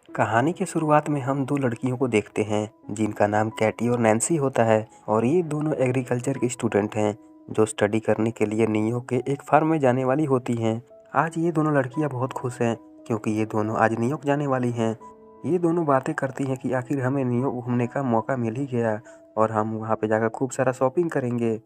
कहानी के शुरुआत में हम दो लड़कियों को देखते हैं जिनका नाम कैटी और नैन्सी होता है और ये दोनों एग्रीकल्चर की स्टूडेंट हैं जो स्टडी करने के लिए न्यूयॉर्क के एक फार्म में जाने वाली होती हैं। आज ये दोनों लड़कियां बहुत खुश हैं क्योंकि ये दोनों आज न्यूयॉर्क जाने वाली हैं। ये दोनों बातें करती हैं कि आखिर हमें न्यूयॉर्क घूमने का मौका मिल ही गया और हम वहाँ पे जाकर खूब सारा शॉपिंग करेंगे।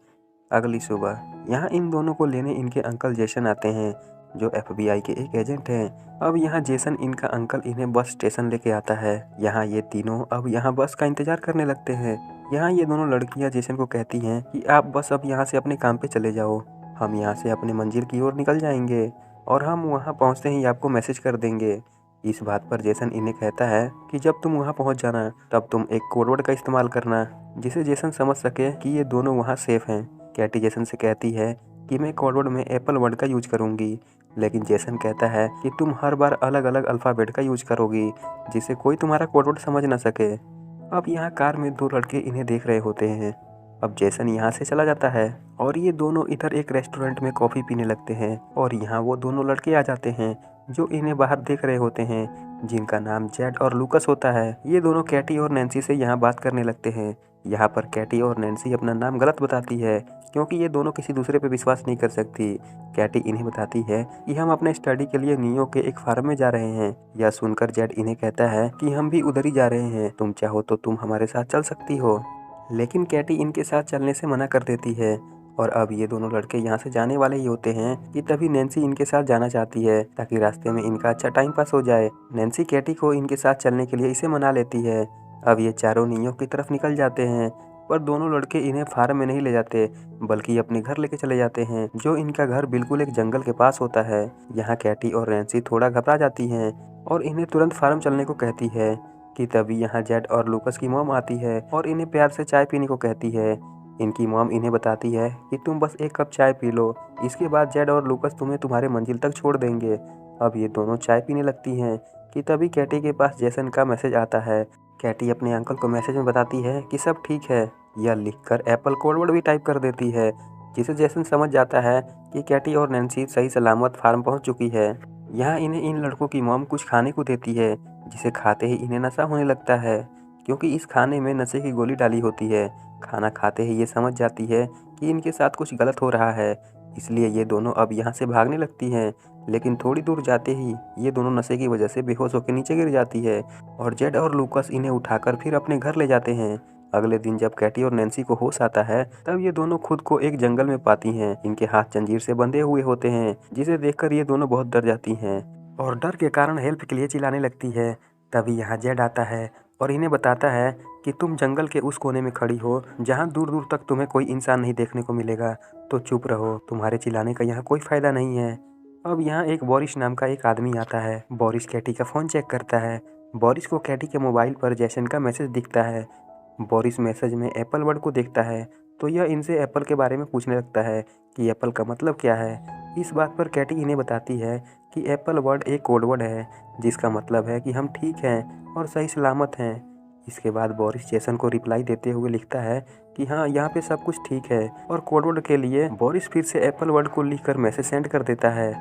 अगली सुबह यहाँ इन दोनों को लेने इनके अंकल जेसन आते हैं जो एफबीआई के एक एजेंट हैं। अब यहाँ जेसन इनका अंकल इन्हें बस स्टेशन लेके आता है। यहाँ ये तीनों अब यहाँ बस का इंतजार करने लगते हैं। यहाँ ये दोनों लड़कियाँ जेसन को कहती हैं कि आप बस अब यहाँ से अपने काम पे चले जाओ, हम यहाँ से अपने मंजिल की ओर निकल जाएंगे और हम वहाँ पहुँचते ही आपको मैसेज कर देंगे। इस बात पर जेसन इन्हें कहता है कि जब तुम वहाँ पहुँच जाना तब तुम एक कोडवर्ड का इस्तेमाल करना जिसे जेसन समझ सके कि ये दोनों वहाँ सेफ हैं। कैटी जेसन से कहती है कि मैं कोडवर्ड में एप्पल वर्ड का यूज करूँगी, लेकिन जेसन कहता है कि तुम हर बार अलग अलग अल्फ़ाबेट का यूज करोगी जिससे कोई तुम्हारा कोडवर्ड समझ ना सके। अब यहाँ कार में दो लड़के इन्हें देख रहे होते हैं। अब जेसन यहाँ से चला जाता है और ये दोनों इधर एक रेस्टोरेंट में कॉफ़ी पीने लगते हैं और यहाँ वो दोनों लड़के आ जाते हैं जो इन्हें बाहर देख रहे होते हैं जिनका नाम जेड और लूकस होता है। ये दोनों कैटी और नैन्सी से यहाँ बात करने लगते हैं। यहाँ पर कैटी और नैन्सी अपना नाम गलत बताती है क्योंकि ये दोनों किसी दूसरे पे विश्वास नहीं कर सकती। कैटी इन्हें बताती है कि हम अपने स्टडी के लिए न्यूयॉर्क के एक फार्म में जा रहे हैं। यह सुनकर जेड इन्हें कहता है कि हम भी उधर ही जा रहे हैं, तुम चाहो तो तुम हमारे साथ चल सकती हो। लेकिन कैटी इनके साथ चलने से मना कर देती है और अब ये दोनों लड़के यहाँ से जाने वाले ही होते हैं कि तभी नैन्सी इनके साथ जाना चाहती है ताकि रास्ते में इनका अच्छा टाइम पास हो जाए। नैन्सी कैटी को इनके साथ चलने के लिए इसे मना लेती है। अब ये चारों न्यूयॉर्क की तरफ निकल जाते हैं पर दोनों लड़के इन्हें फार्म में नहीं ले जाते बल्कि अपने घर लेके चले जाते हैं जो इनका घर बिल्कुल एक जंगल के पास होता है। यहाँ कैटी और नैन्सी थोड़ा घबरा जाती हैं और इन्हें तुरंत फार्म चलने को कहती है कि तभी यहाँ जेड और लूकस की मॉम आती है और इन्हें प्यार से चाय पीने को कहती है। इनकी मॉम इन्हें बताती है कि तुम बस एक कप चाय पी लो, इसके बाद जेड और लूकस तुम्हें तुम्हारे मंजिल तक छोड़ देंगे। अब ये दोनों चाय पीने लगती हैं कि तभी कैटी के पास जेसन का मैसेज आता है। कैटी अपने अंकल को मैसेज में बताती है कि सब ठीक है। यह लिखकर एप्पल कोडवर्ड भी टाइप कर देती है जिसे जेसन समझ जाता है कि कैटी और नैन्सी सही सलामत फार्म पहुंच चुकी है। यहाँ इन्हें इन लड़कों की मॉम कुछ खाने को देती है जिसे खाते ही इन्हें नशा होने लगता है क्योंकि इस खाने में नशे की गोली डाली होती है। खाना खाते ही ये समझ जाती है कि इनके साथ कुछ गलत हो रहा है, इसलिए ये दोनों अब यहाँ से भागने लगती हैं। लेकिन थोड़ी दूर जाते ही ये दोनों नशे की वजह से बेहोश होकर नीचे गिर जाती है और जेड और लूकस इन्हें उठाकर फिर अपने घर ले जाते हैं। अगले दिन जब कैटी और नैन्सी को होश आता है तब ये दोनों खुद को एक जंगल में पाती हैं। इनके हाथ जंजीर से बंधे हुए होते हैं जिसे देखकर ये दोनों बहुत डर जाती हैं और डर के कारण हेल्प के लिए चिल्लाने लगती है। तभी यहाँ जेड आता है और इन्हें बताता है कि तुम जंगल के उस कोने में खड़ी हो जहाँ दूर दूर तक तुम्हें कोई इंसान नहीं देखने को मिलेगा, तो चुप रहो, तुम्हारे चिल्लाने का यहाँ कोई फायदा नहीं है। अब यहाँ एक बोरिस नाम का एक आदमी आता है। बोरिस कैटी का फ़ोन चेक करता है। बोरिस को कैटी के मोबाइल पर जैसन का मैसेज दिखता है। बोरिस मैसेज में एप्पल वर्ड को देखता है तो यह इनसे एप्पल के बारे में पूछने लगता है कि एप्पल का मतलब क्या है। इस बात पर कैटी इन्हें बताती है कि एप्पल वर्ड एक कोड वर्ड है जिसका मतलब है कि हम ठीक हैं और सही सलामत हैं। इसके बाद बोरिस जेसन को रिप्लाई देते हुए लिखता है कि हाँ, यहाँ पे सब कुछ ठीक है और कोड वर्ड के लिए बोरिस फिर से एप्पल वर्ड को लिखकर मैसेज सेंड कर देता है।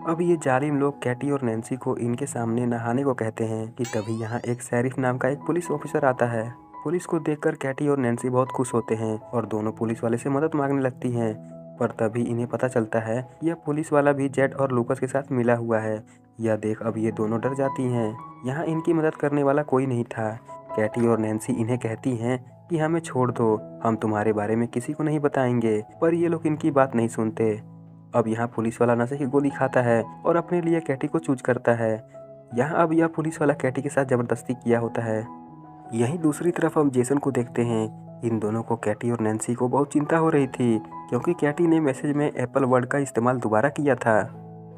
अब ये जालिम लोग कैटी और नैन्सी को इनके सामने नहाने को कहते हैं कि तभी यहाँ एक शेरिफ नाम का एक पुलिस ऑफिसर आता है। पुलिस को देखकर कैटी और नैन्सी बहुत खुश होते हैं और दोनों पुलिस वाले से मदद मांगने लगती हैं। पर तभी इन्हें पता चलता है यह पुलिस वाला भी जेड और लूकस के साथ मिला हुआ है। यह देख अब ये दोनों डर जाती हैं। यहाँ इनकी मदद करने वाला कोई नहीं था। कैटी और नैन्सी इन्हें कहती हैं कि हमें छोड़ दो, हम तुम्हारे बारे में किसी को नहीं बताएंगे, पर ये लोग इनकी बात नहीं सुनते। अब यहाँ पुलिस वाला नशे की गोली खाता है और अपने लिए कैटी को चूज करता है। यहाँ अब यह पुलिस वाला कैटी के साथ जबरदस्ती किया होता है। यहीं दूसरी तरफ हम जेसन को देखते हैं। इन दोनों को कैटी और नैन्सी को बहुत चिंता हो रही थी क्योंकि कैटी ने मैसेज में एप्पल वर्ड का इस्तेमाल दोबारा किया था।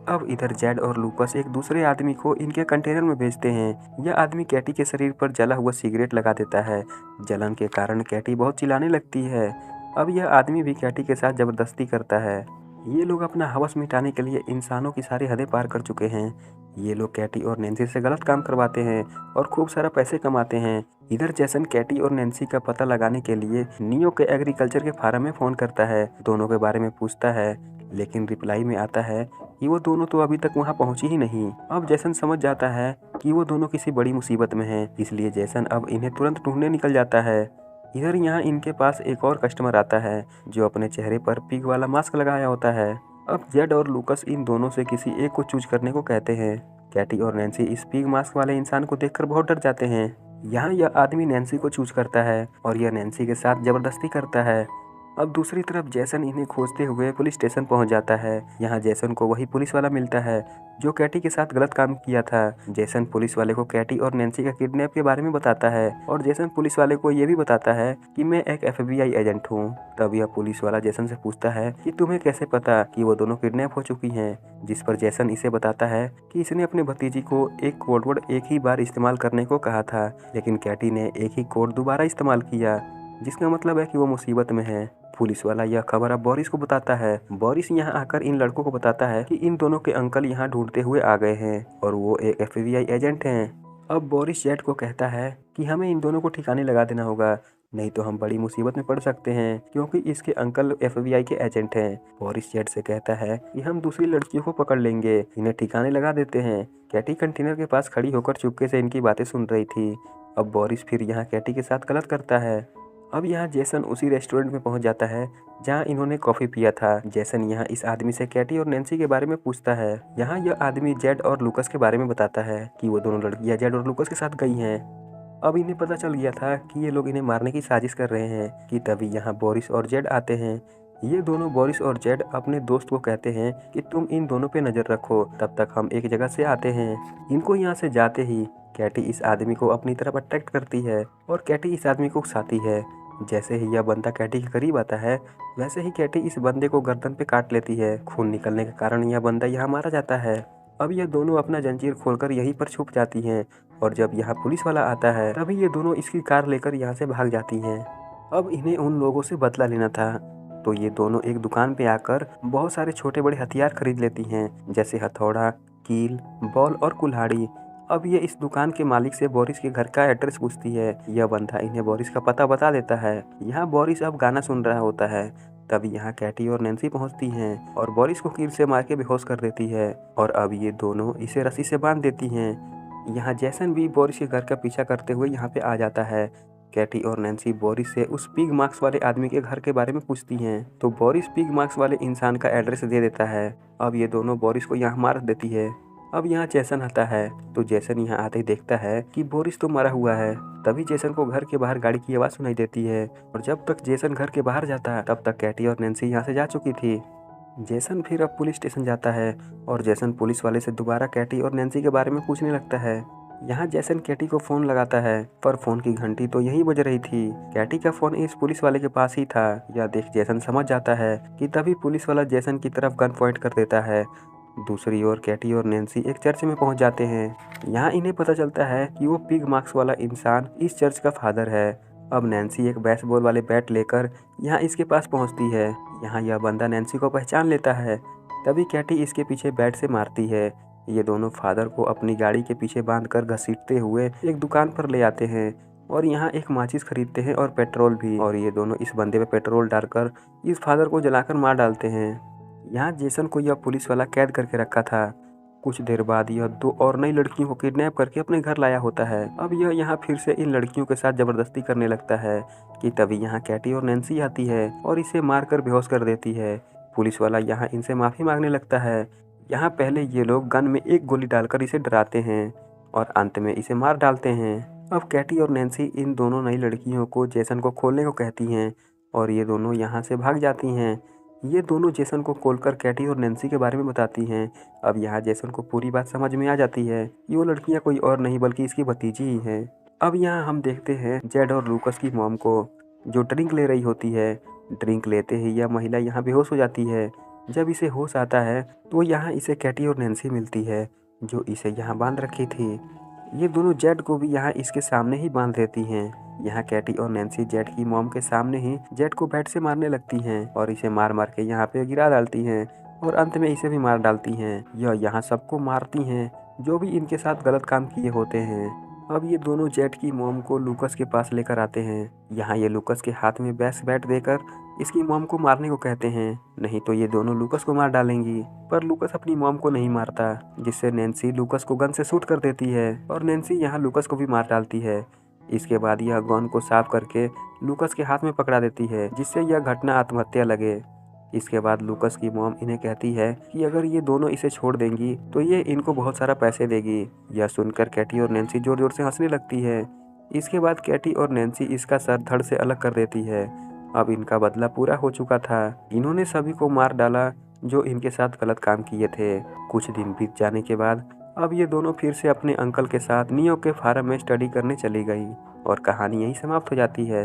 अब इधर जेड और लूकस एक दूसरे आदमी को इनके कंटेनर में भेजते हैं। यह आदमी कैटी के शरीर पर जला हुआ सिगरेट लगा देता है। जलन के कारण कैटी बहुत चिल्लाने लगती है। अब यह आदमी भी कैटी के साथ जबरदस्ती करता है। ये लोग अपना हवस मिटाने के लिए इंसानों की सारी हदें पार कर चुके हैं। ये लोग कैटी और नैन्सी से गलत काम करवाते हैं और खूब सारा पैसे कमाते हैं। इधर जेसन कैटी और नैन्सी का पता लगाने के लिए न्यूयॉर्क के एग्रीकल्चर के फार्म में फ़ोन करता है। दोनों के बारे में पूछता है लेकिन रिप्लाई में आता है कि वो दोनों तो अभी तक वहाँ पहुँची ही नहीं। अब जैसन समझ जाता है कि वो दोनों किसी बड़ी मुसीबत में हैं, इसलिए जैसन अब इन्हें तुरंत ढूंढने निकल जाता है। इधर यहाँ इनके पास एक और कस्टमर आता है जो अपने चेहरे पर पिग वाला मास्क लगाया होता है। अब जेड और लूकस इन दोनों से किसी एक को चूज करने को कहते हैं। कैटी और नैन्सी इस पिग मास्क वाले इंसान को देखकर बहुत डर जाते हैं। यहाँ यह आदमी नैन्सी को चूज करता है और यह नैन्सी के साथ जबरदस्ती करता है। अब दूसरी तरफ जैसन इन्हें खोजते हुए पुलिस स्टेशन पहुंच जाता है। यहाँ जैसन को वही पुलिस वाला मिलता है जो कैटी के साथ गलत काम किया था। जैसन पुलिस वाले को कैटी और नैन्सी का किडनैप के बारे में बताता है और जैसन पुलिस वाले को ये भी बताता है कि मैं एक FBI एजेंट हूँ। तब यह पुलिस वाला जैसन से पूछता है कि तुम्हें कैसे पता कि वो दोनों किडनैप हो चुकी हैं, जिस पर जैसन इसे बताता है कि इसने अपने भतीजी को एक कोडवर्ड एक ही बार इस्तेमाल करने को कहा था, लेकिन कैटी ने एक ही कोड दोबारा इस्तेमाल किया, जिसका मतलब है कि वो मुसीबत में है। पुलिस वाला यह खबर अब बोरिस को बताता है। बोरिस यहाँ आकर इन लड़कों को बताता है कि इन दोनों के अंकल यहाँ ढूंढते हुए आ गए हैं और वो एक FBI एजेंट हैं। अब बोरिस जेड को कहता है कि हमें इन दोनों को ठिकाने लगा देना होगा, नहीं तो हम बड़ी मुसीबत में पड़ सकते हैं क्योंकि इसके अंकल FBI के एजेंट हैं। बोरिस जेड से कहता है कि हम दूसरी लड़कियों को पकड़ लेंगे, इन्हें ठिकाने लगा देते हैं। कैटी कंटेनर के पास खड़ी होकर चुपके से इनकी बातें सुन रही थी। अब बोरिस फिर यहाँ कैटी के साथ गलत करता है। अब यहाँ जैसन उसी रेस्टोरेंट में पहुंच जाता है जहाँ इन्होंने कॉफ़ी पिया था। जैसन यहाँ इस आदमी से कैटी और नैन्सी के बारे में पूछता है। यहाँ यह आदमी जेड और लूकस के बारे में बताता है कि वो दोनों लड़कियाँ जेड और लूकस के साथ गई हैं। अब इन्हें पता चल गया था कि ये लोग इन्हें मारने की साजिश कर रहे हैं कि तभी यहाँ बोरिस और जेड आते हैं। ये दोनों बोरिस और जेड अपने दोस्त को कहते हैं कि तुम इन दोनों पे नज़र रखो, तब तक हम एक जगह से आते हैं। इनको यहाँ से जाते ही कैटी इस आदमी को अपनी तरफ अट्रैक्ट करती है और कैटी इस आदमी को उकसाती है। जैसे ही यह बंदा कैटी के करीब आता है वैसे ही कैटी इस बंदे को गर्दन पे काट लेती है। खून निकलने के कारण यह बंदा यहाँ मारा जाता है। अब ये दोनों अपना जंजीर खोलकर यहीं पर छुप जाती हैं और जब यहाँ पुलिस वाला आता है तभी ये दोनों इसकी कार लेकर यहाँ से भाग जाती हैं। अब इन्हें उन लोगों से बदला लेना था, तो ये दोनों एक दुकान पे आकर बहुत सारे छोटे बड़े हथियार खरीद लेती हैं, जैसे हथौड़ा, कील, बॉल और कुल्हाड़ी। अब ये इस दुकान के मालिक से बोरिस के घर का एड्रेस पूछती है। यह बंदा इन्हें बोरिस का पता बता देता है। यहाँ बोरिस अब गाना सुन रहा होता है। तभी यहाँ कैटी और नैन्सी पहुँचती हैं और बोरिस को कील से मार के बेहोश कर देती है और अब ये दोनों इसे रस्सी से बांध देती हैं। यहाँ जैसन भी बोरिस के घर का पीछा करते हुए यहाँ पे आ जाता है। कैटी और नैन्सी बोरिस से उस पिग मार्क्स वाले आदमी के घर के बारे में पूछती हैं, तो बोरिस पिग मार्क्स वाले इंसान का एड्रेस दे देता है। अब ये दोनों बोरिस को यहाँ मार देती है। अब यहाँ जैसन आता है तो जैसन यहाँ आते ही देखता है कि बोरिस तो मरा हुआ है। तभी जैसन को घर के बाहर गाड़ी की आवाज़ सुनाई देती है और जब तक जैसन घर के बाहर जाता है तब तक कैटी और नैन्सी यहाँ से जा चुकी थी। जैसन फिर अब पुलिस स्टेशन जाता है और जैसन पुलिस वाले से दोबारा कैटी और नैन्सी के बारे में पूछने लगता है। यहाँ जैसन कैटी को फोन लगाता है पर फोन की घंटी तो यहीं बज रही थी। कैटी का फोन इस पुलिस वाले के पास ही था। यह देख जैसन समझ जाता है कि तभी पुलिस वाला जैसन की तरफ गन पॉइंट कर देता है। दूसरी ओर कैटी और नैन्सी एक चर्च में पहुंच जाते हैं। यहाँ इन्हें पता चलता है कि वो पिग मार्क्स वाला इंसान इस चर्च का फादर है। अब नैन्सी एक बेसबॉल वाले बैट लेकर यहाँ इसके पास पहुँचती है। यहाँ यह बंदा नैन्सी को पहचान लेता है। तभी कैटी इसके पीछे बैट से मारती है। ये दोनों फादर को अपनी गाड़ी के पीछे बांधकर घसीटते हुए एक दुकान पर ले आते हैं और यहाँ एक माचिस खरीदते हैं और पेट्रोल भी, और ये दोनों इस बंदे पे पेट्रोल डालकर इस फादर को जलाकर मार डालते हैं। यहाँ जेसन को यह पुलिस वाला कैद करके रखा था। कुछ देर बाद यह दो और नई लड़कियों को किडनैप करके अपने घर लाया होता है। अब यह यहाँ फिर से इन लड़कियों के साथ जबरदस्ती करने लगता है कि तभी यहाँ कैटी और नैन्सी आती है और इसे मारकर बेहोश कर देती है। पुलिस वाला यहाँ इनसे माफ़ी मांगने लगता है। यहाँ पहले ये लोग गन में एक गोली डालकर इसे डराते हैं और अंत में इसे मार डालते हैं। अब कैटी और नैन्सी इन दोनों नई लड़कियों को जेसन को खोलने को कहती हैं और ये दोनों यहाँ से भाग जाती हैं। ये दोनों जेसन को खोलकर कैटी और नैन्सी के बारे में बताती हैं। अब यहाँ जेसन को पूरी बात समझ में आ जाती है कि वो लड़कियाँ कोई और नहीं बल्कि इसकी भतीजी ही हैं। अब यहाँ हम देखते हैं जेड और लूकस की मॉम को, जो ड्रिंक ले रही होती है। ड्रिंक लेते ही यह महिला यहाँ बेहोश हो जाती है। जब इसे होश आता है तो यहाँ इसे कैटी और नैन्सी मिलती है, जो इसे यहाँ बांध रखी थी। ये दोनों जेड को भी यहाँ इसके सामने ही बांध देती हैं। यहाँ कैटी और नैन्सी जेड की मॉम के सामने ही जेड को बैट से मारने लगती हैं और इसे मार मार के यहाँ पे गिरा डालती हैं और अंत में इसे भी मार डालती हैं। यह यहाँ सबको मारती हैं जो भी इनके साथ गलत काम किए होते हैं। अब ये दोनों जेट की मॉम को लूकस के पास लेकर आते हैं। यहाँ ये लूकस के हाथ में बैट देकर इसकी मॉम को मारने को कहते हैं, नहीं तो ये दोनों लूकस को मार डालेंगी। पर लूकस अपनी मॉम को नहीं मारता, जिससे नैन्सी लूकस को गन से शूट कर देती है और नैन्सी यहाँ लूकस को भी मार डालती है। इसके बाद यह गन को साफ करके लूकस के हाथ में पकड़ा देती है, जिससे यह घटना आत्महत्या लगे। इसके बाद लूकस की मॉम इन्हें कहती है कि अगर ये दोनों इसे छोड़ देंगी तो ये इनको बहुत सारा पैसे देगी। यह सुनकर कैटी और नैन्सी जोर जोर से हंसने लगती है। इसके बाद कैटी और नैन्सी इसका सर धड़ से अलग कर देती है। अब इनका बदला पूरा हो चुका था। इन्होंने सभी को मार डाला जो इनके साथ गलत काम किए थे। कुछ दिन बीत जाने के बाद अब ये दोनों फिर से अपने अंकल के साथ नियो के फार्म में स्टडी करने चली गई और कहानी यहीं समाप्त हो जाती है।